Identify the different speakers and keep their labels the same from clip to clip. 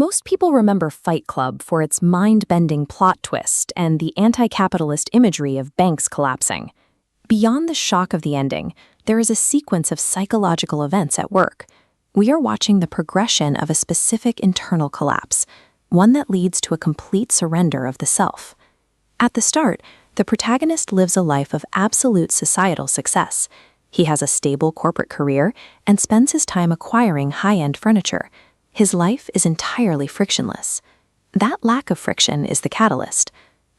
Speaker 1: Most people remember Fight Club for its mind-bending plot twist and the anti-capitalist imagery of banks collapsing. Beyond the shock of the ending, there is a sequence of psychological events at work. We are watching the progression of a specific internal collapse, one that leads to a complete surrender of the self. At the start, the protagonist lives a life of absolute societal success. He has a stable corporate career and spends his time acquiring high-end furniture. His life is entirely frictionless. That lack of friction is the catalyst.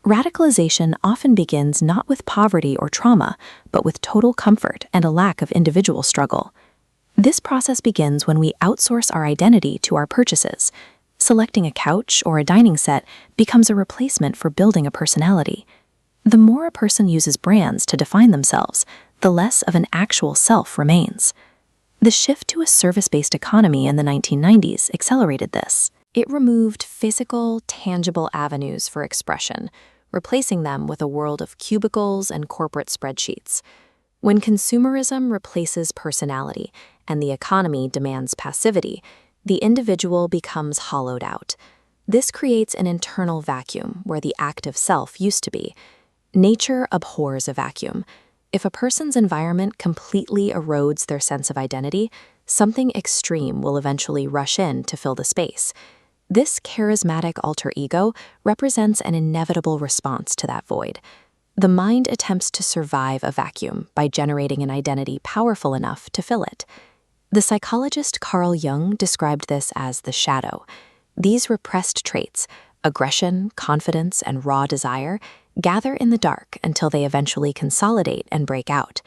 Speaker 1: Radicalization often begins not with poverty or trauma, but with total comfort and a lack of individual struggle. This process begins when we outsource our identity to our purchases. Selecting a couch or a dining set becomes a replacement for building a personality. The more a person uses brands to define themselves, the less of an actual self remains. The shift to a service-based economy in the 1990s accelerated this. It removed physical, tangible avenues for expression, replacing them with a world of cubicles and corporate spreadsheets. When consumerism replaces personality and the economy demands passivity, the individual becomes hollowed out. This creates an internal vacuum where the active self used to be. Nature abhors a vacuum. If a person's environment completely erodes their sense of identity, something extreme will eventually rush in to fill the space. This charismatic alter ego represents an inevitable response to that void. The mind attempts to survive a vacuum by generating an identity powerful enough to fill it. The psychologist Carl Jung described this as the shadow. These repressed traits, aggression, confidence, and raw desire, gather in the dark until they eventually consolidate and break out.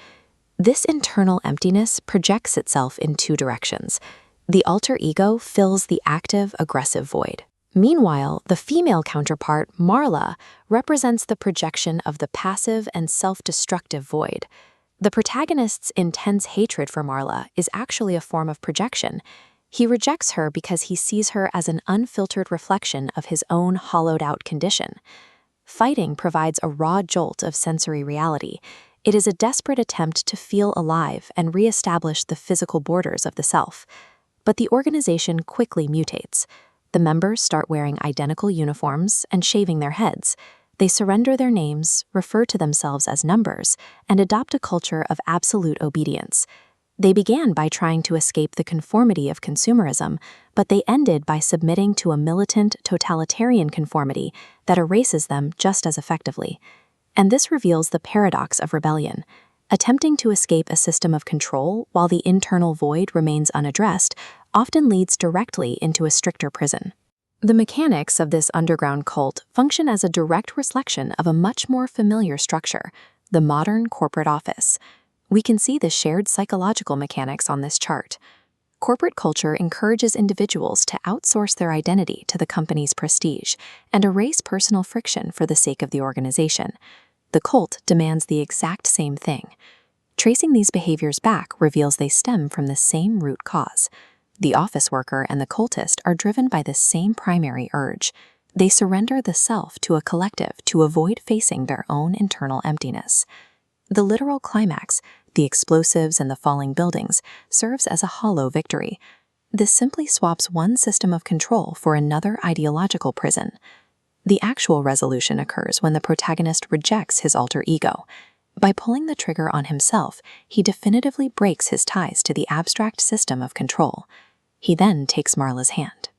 Speaker 1: This internal emptiness projects itself in two directions. The alter ego fills the active, aggressive void. Meanwhile, the female counterpart, Marla, represents the projection of the passive and self-destructive void. The protagonist's intense hatred for Marla is actually a form of projection. He rejects her because he sees her as an unfiltered reflection of his own hollowed-out condition. Fighting provides a raw jolt of sensory reality. It is a desperate attempt to feel alive and re-establish the physical borders of the self. But the organization quickly mutates. The members start wearing identical uniforms and shaving their heads. They surrender their names, refer to themselves as numbers, and adopt a culture of absolute obedience. They began by trying to escape the conformity of consumerism, but they ended by submitting to a militant, totalitarian conformity that erases them just as effectively. And this reveals the paradox of rebellion. Attempting to escape a system of control while the internal void remains unaddressed often leads directly into a stricter prison. The mechanics of this underground cult function as a direct reflection of a much more familiar structure, the modern corporate office. We can see the shared psychological mechanics on this chart. Corporate culture encourages individuals to outsource their identity to the company's prestige and erase personal friction for the sake of the organization. The cult demands the exact same thing. Tracing these behaviors back reveals they stem from the same root cause. The office worker and the cultist are driven by the same primary urge. They surrender the self to a collective to avoid facing their own internal emptiness. The literal climax, the explosives and the falling buildings, serves as a hollow victory. This simply swaps one system of control for another ideological prison. The actual resolution occurs when the protagonist rejects his alter ego. By pulling the trigger on himself, he definitively breaks his ties to the abstract system of control. He then takes Marla's hand.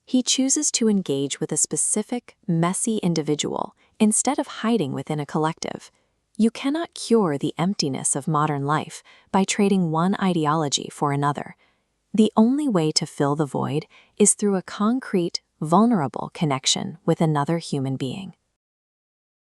Speaker 1: He chooses to engage with a specific, messy individual instead of hiding within a collective. You cannot cure the emptiness of modern life by trading one ideology for another. The only way to fill the void is through a concrete, vulnerable connection with another human being.